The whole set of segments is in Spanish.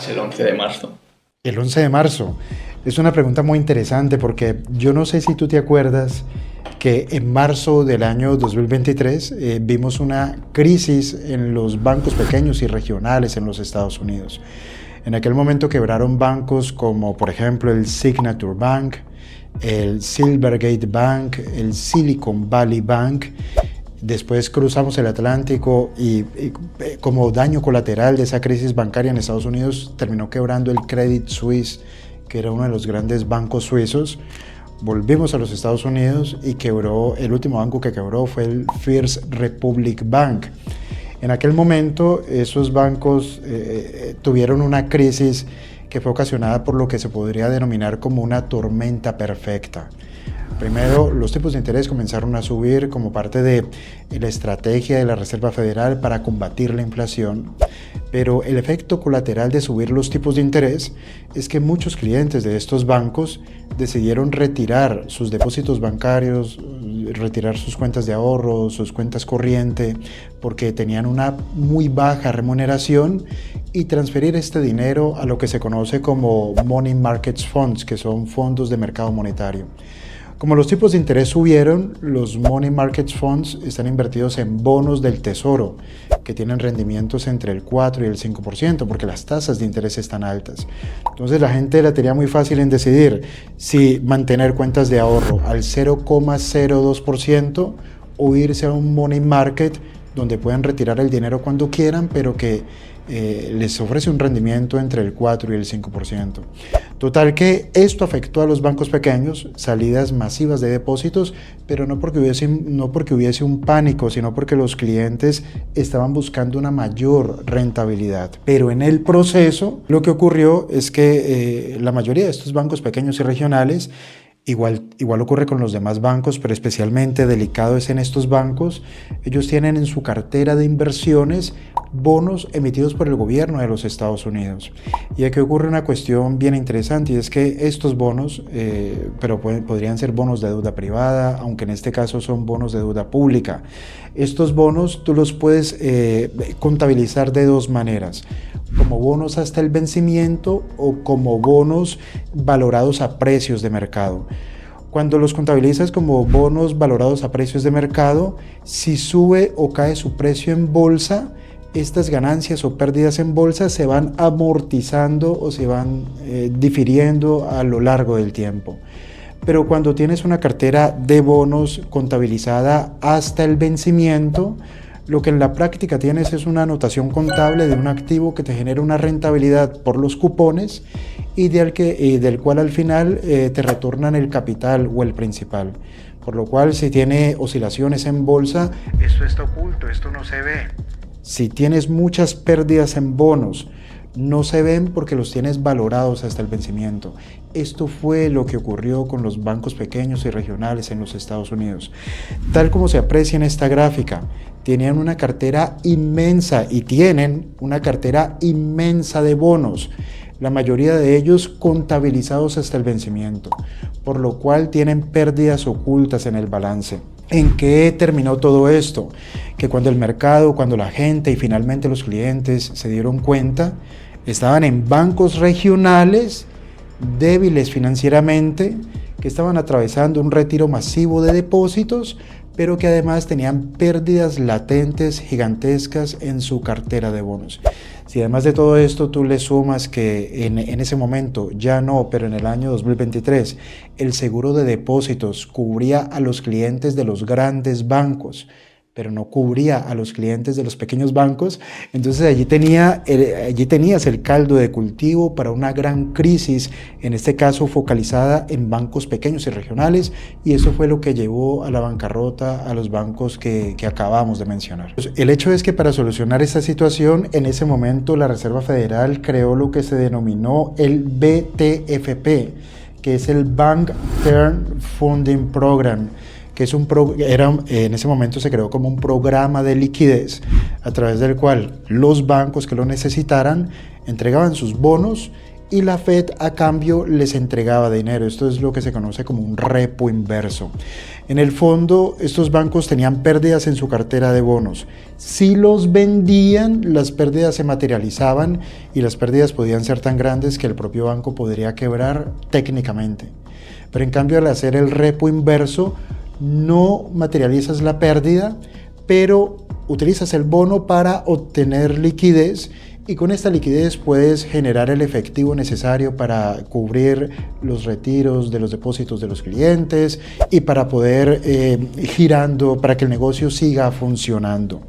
El 11 de marzo. El 11 de marzo. Es una pregunta muy interesante porque yo no sé si tú te acuerdas que en marzo del año 2023 vimos una crisis en los bancos pequeños y regionales en los Estados Unidos. En aquel momento quebraron bancos como por ejemplo el Signature Bank, el Silvergate Bank, el Silicon Valley Bank. Después cruzamos el Atlántico y como daño colateral de esa crisis bancaria en Estados Unidos terminó quebrando el Credit Suisse, que era uno de los grandes bancos suizos. Volvimos a los Estados Unidos y quebró, el último banco que quebró fue el First Republic Bank. En aquel momento esos bancos tuvieron una crisis que fue ocasionada por lo que se podría denominar como una tormenta perfecta. Primero, los tipos de interés comenzaron a subir como parte de la estrategia de la Reserva Federal para combatir la inflación, pero el efecto colateral de subir los tipos de interés es que muchos clientes de estos bancos decidieron retirar sus depósitos bancarios, retirar sus cuentas de ahorro, sus cuentas corriente, porque tenían una muy baja remuneración y transferir este dinero a lo que se conoce como Money Market Funds, que son fondos de mercado monetario. Como los tipos de interés subieron, los Money Market Funds están invertidos en bonos del tesoro, que tienen rendimientos entre el 4 y el 5%, porque las tasas de interés están altas. Entonces la gente la tenía muy fácil en decidir si mantener cuentas de ahorro al 0,02% o irse a un Money Market donde pueden retirar el dinero cuando quieran, pero que les ofrece un rendimiento entre el 4 y el 5%. Total que esto afectó a los bancos pequeños, salidas masivas de depósitos, pero no porque hubiese un pánico, sino porque los clientes estaban buscando una mayor rentabilidad. Pero en el proceso lo que ocurrió es que la mayoría de estos bancos pequeños y regionales, igual ocurre con los demás bancos, pero especialmente delicado es en estos bancos, ellos tienen en su cartera de inversiones bonos emitidos por el gobierno de los Estados Unidos. Y aquí ocurre una cuestión bien interesante, y es que estos bonos, podrían ser bonos de deuda privada, aunque en este caso son bonos de deuda pública. Estos bonos tú los puedes contabilizar de dos maneras: como bonos hasta el vencimiento o como bonos valorados a precios de mercado. Cuando los contabilizas como bonos valorados a precios de mercado, si sube o cae su precio en bolsa, estas ganancias o pérdidas en bolsa se van amortizando o se van difiriendo a lo largo del tiempo. Pero cuando tienes una cartera de bonos contabilizada hasta el vencimiento, lo que en la práctica tienes es una anotación contable de un activo que te genera una rentabilidad por los cupones y del cual al final te retornan el capital o el principal. Por lo cual, si tiene oscilaciones en bolsa, esto está oculto, esto no se ve. Si tienes muchas pérdidas en bonos, no se ven porque los tienes valorados hasta el vencimiento. Esto fue lo que ocurrió con los bancos pequeños y regionales en los Estados Unidos. Tal como se aprecia en esta gráfica, tenían una cartera inmensa y tienen una cartera inmensa de bonos, la mayoría de ellos contabilizados hasta el vencimiento, por lo cual tienen pérdidas ocultas en el balance. ¿En qué terminó todo esto? Que cuando el mercado, cuando la gente y finalmente los clientes se dieron cuenta, estaban en bancos regionales débiles financieramente, que estaban atravesando un retiro masivo de depósitos, pero que además tenían pérdidas latentes gigantescas en su cartera de bonos. Si además de todo esto tú le sumas que en ese momento, ya no, pero en el año 2023, el seguro de depósitos cubría a los clientes de los grandes bancos, pero no cubría a los clientes de los pequeños bancos, entonces allí tenías el caldo de cultivo para una gran crisis, en este caso focalizada en bancos pequeños y regionales, y eso fue lo que llevó a la bancarrota a los bancos que acabamos de mencionar. El hecho es que para solucionar esta situación, en ese momento la Reserva Federal creó lo que se denominó el BTFP, que es el Bank Term Funding Program, que en ese momento se creó como un programa de liquidez a través del cual los bancos que lo necesitaran entregaban sus bonos y la Fed a cambio les entregaba dinero. Esto es lo que se conoce como un repo inverso. En el fondo, estos bancos tenían pérdidas en su cartera de bonos. Si los vendían, las pérdidas se materializaban y las pérdidas podían ser tan grandes que el propio banco podría quebrar técnicamente. Pero en cambio, al hacer el repo inverso, no materializas la pérdida, pero utilizas el bono para obtener liquidez y con esta liquidez puedes generar el efectivo necesario para cubrir los retiros de los depósitos de los clientes y para poder girando, para que el negocio siga funcionando.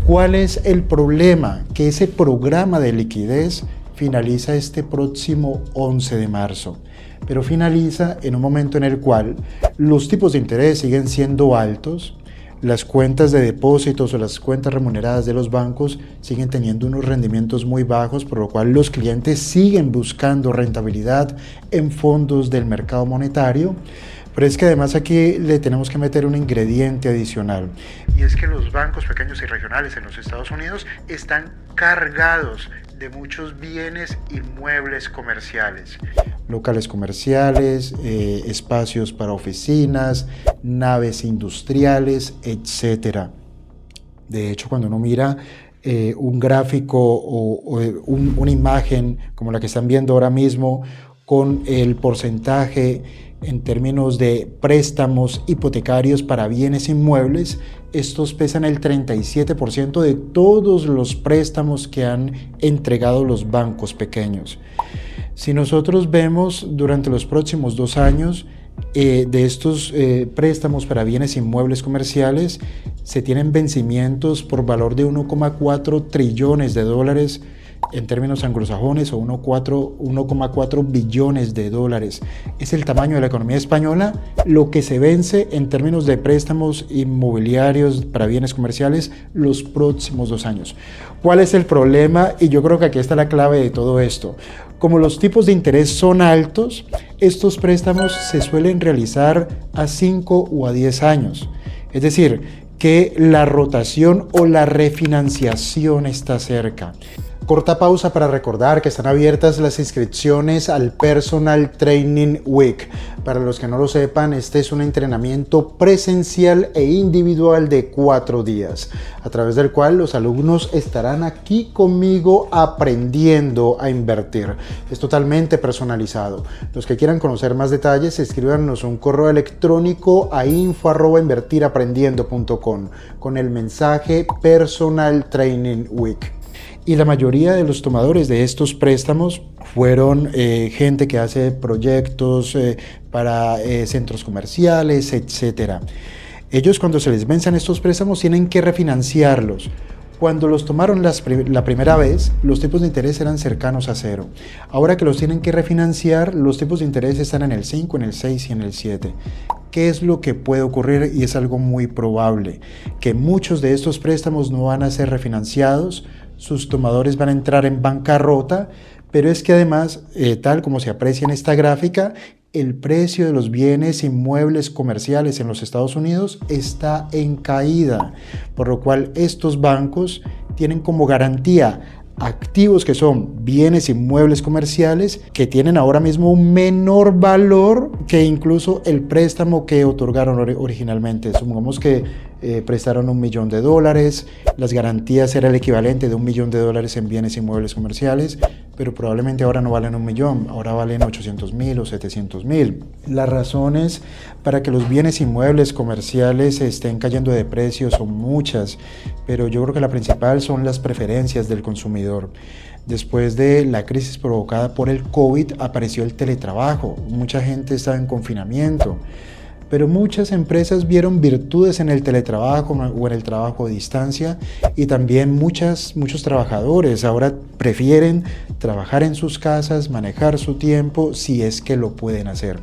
¿Cuál es el problema? Que ese programa de liquidez finaliza este próximo 11 de marzo. Pero finaliza en un momento en el cual los tipos de interés siguen siendo altos, las cuentas de depósitos o las cuentas remuneradas de los bancos siguen teniendo unos rendimientos muy bajos, por lo cual los clientes siguen buscando rentabilidad en fondos del mercado monetario. Pero es que además aquí le tenemos que meter un ingrediente adicional, y es que los bancos pequeños y regionales en los Estados Unidos están cargados de muchos bienes inmuebles comerciales, locales comerciales, espacios para oficinas, naves industriales, etc. De hecho, cuando uno mira un gráfico o una imagen como la que están viendo ahora mismo, con el porcentaje en términos de préstamos hipotecarios para bienes inmuebles, estos pesan el 37% de todos los préstamos que han entregado los bancos pequeños. Si nosotros vemos durante los próximos 2 años, de estos préstamos para bienes inmuebles comerciales, se tienen vencimientos por valor de 1,4 trillones de dólares en términos anglosajones, o 1,4 billones de dólares. Es el tamaño de la economía española lo que se vence en términos de préstamos inmobiliarios para bienes comerciales los próximos 2 años. ¿Cuál es el problema? Y yo creo que aquí está la clave de todo esto. Como los tipos de interés son altos, estos préstamos se suelen realizar a 5 o a 10 años. Es decir, que la rotación o la refinanciación está cerca. Corta pausa para recordar que están abiertas las inscripciones al Personal Training Week. Para los que no lo sepan, este es un entrenamiento presencial e individual de 4 días, a través del cual los alumnos estarán aquí conmigo aprendiendo a invertir. Es totalmente personalizado. Los que quieran conocer más detalles, escríbanos un correo electrónico a info@invertiraprendiendo.com con el mensaje Personal Training Week. Y la mayoría de los tomadores de estos préstamos fueron gente que hace proyectos para centros comerciales, etc. Ellos, cuando se les venzan estos préstamos, tienen que refinanciarlos. Cuando los tomaron la primera vez, los tipos de interés eran cercanos a 0. Ahora que los tienen que refinanciar, los tipos de interés están en el 5, en el 6 y en el 7. ¿Qué es lo que puede ocurrir? Y es algo muy probable, que muchos de estos préstamos no van a ser refinanciados, sus tomadores van a entrar en bancarrota, pero es que además, tal como se aprecia en esta gráfica, el precio de los bienes inmuebles comerciales en los Estados Unidos está en caída, por lo cual estos bancos tienen como garantía activos que son bienes inmuebles comerciales que tienen ahora mismo un menor valor que incluso el préstamo que otorgaron originalmente. Supongamos que prestaron $1 millón, las garantías eran el equivalente de $1 millón en bienes inmuebles comerciales, pero probablemente ahora no valen $1 millón, ahora valen 800,000 o 700,000. Las razones para que los bienes inmuebles comerciales estén cayendo de precio son muchas, pero yo creo que la principal son las preferencias del consumidor. Después de la crisis provocada por el COVID, apareció el teletrabajo, mucha gente estaba en confinamiento, pero muchas empresas vieron virtudes en el teletrabajo o en el trabajo a distancia, y también muchos trabajadores ahora prefieren trabajar en sus casas, manejar su tiempo si es que lo pueden hacer.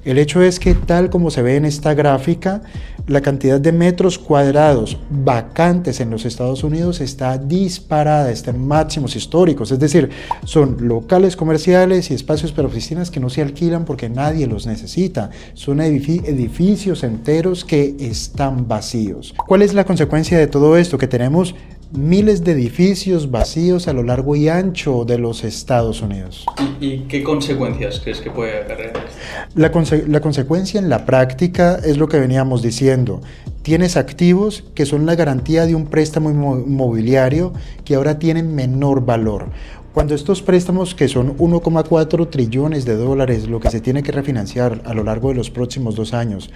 El hecho es que, tal como se ve en esta gráfica, la cantidad de metros cuadrados vacantes en los Estados Unidos está disparada, está en máximos históricos. Es decir, son locales comerciales y espacios para oficinas que no se alquilan porque nadie los necesita. Son edificios enteros que están vacíos. ¿Cuál es la consecuencia de todo esto? Que tenemos miles de edificios vacíos a lo largo y ancho de los Estados Unidos. ¿Y qué consecuencias crees que puede acarrear esto? La consecuencia en la práctica es lo que veníamos diciendo. Tienes activos que son la garantía de un préstamo inmobiliario que ahora tienen menor valor. Cuando estos préstamos, que son 1,4 trillones de dólares, lo que se tiene que refinanciar a lo largo de los próximos 2 años,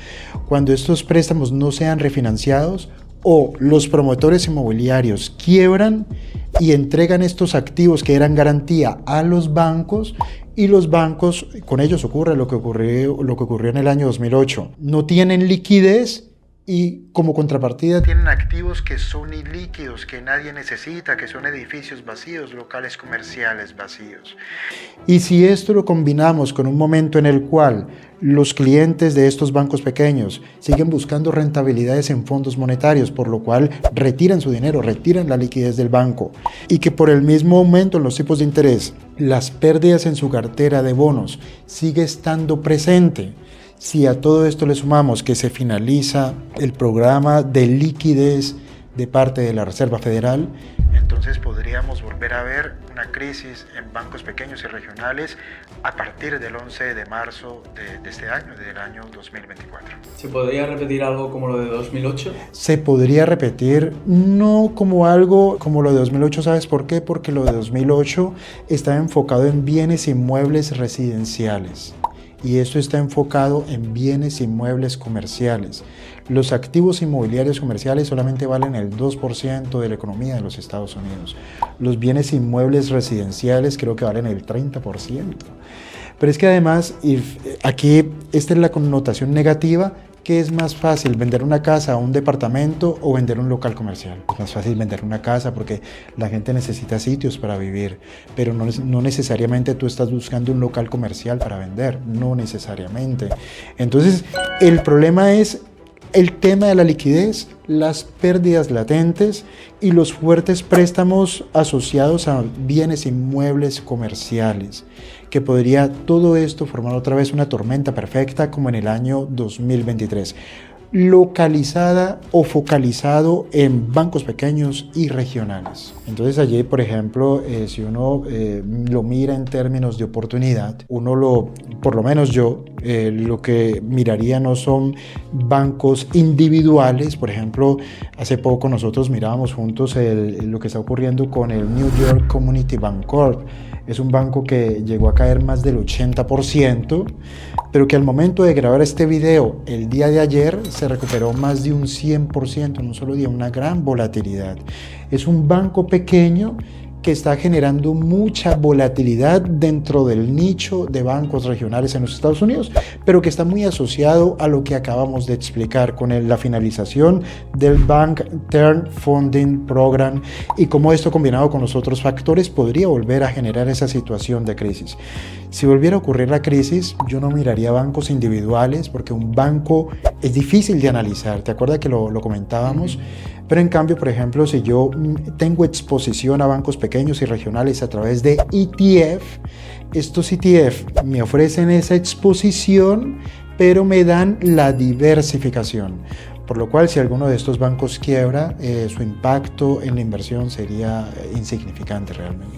cuando estos préstamos no sean refinanciados o los promotores inmobiliarios quiebran y entregan estos activos que eran garantía a los bancos, y los bancos, con ellos ocurre lo que ocurrió en el año 2008, no tienen liquidez y como contrapartida tienen activos que son ilíquidos, que nadie necesita, que son edificios vacíos, locales comerciales vacíos. Y si esto lo combinamos con un momento en el cual los clientes de estos bancos pequeños siguen buscando rentabilidades en fondos monetarios, por lo cual retiran su dinero, retiran la liquidez del banco, y que por el mismo aumento en los tipos de interés, las pérdidas en su cartera de bonos sigue estando presente. Si a todo esto le sumamos que se finaliza el programa de liquidez de parte de la Reserva Federal, entonces podríamos volver a ver una crisis en bancos pequeños y regionales a partir del 11 de marzo de este año, del año 2024. ¿Se podría repetir algo como lo de 2008? Se podría repetir, no como algo como lo de 2008, ¿sabes por qué? Porque lo de 2008 estaba enfocado en bienes inmuebles residenciales. Y esto está enfocado en bienes inmuebles comerciales. Los activos inmobiliarios comerciales solamente valen el 2% de la economía de los Estados Unidos. Los bienes inmuebles residenciales creo que valen el 30%. Pero es que además, aquí esta es la connotación negativa, que es más fácil vender una casa o un departamento o vender un local comercial. Es más fácil vender una casa porque la gente necesita sitios para vivir, pero no necesariamente tú estás buscando un local comercial para vender, no necesariamente. Entonces, el problema es el tema de la liquidez, las pérdidas latentes y los fuertes préstamos asociados a bienes inmuebles comerciales, que podría todo esto formar otra vez una tormenta perfecta como en el año 2023, localizada o focalizado en bancos pequeños y regionales. Entonces allí, por ejemplo, si uno lo mira en términos de oportunidad, por lo menos yo, lo que miraría no son bancos individuales. Por ejemplo, hace poco nosotros mirábamos juntos lo que está ocurriendo con el New York Community Bank Corp. Es un banco que llegó a caer más del 80%, pero que al momento de grabar este video, el día de ayer, se recuperó más de un 100% en un solo día, una gran volatilidad. Es un banco pequeño que está generando mucha volatilidad dentro del nicho de bancos regionales en los Estados Unidos, pero que está muy asociado a lo que acabamos de explicar con la finalización del Bank Term Funding Program y cómo esto combinado con los otros factores podría volver a generar esa situación de crisis. Si volviera a ocurrir la crisis, yo no miraría bancos individuales porque un banco es difícil de analizar. ¿Te acuerdas que lo comentábamos? Pero en cambio, por ejemplo, si yo tengo exposición a bancos pequeños y regionales a través de ETF, estos ETF me ofrecen esa exposición, pero me dan la diversificación. Por lo cual, si alguno de estos bancos quiebra, su impacto en la inversión sería insignificante realmente.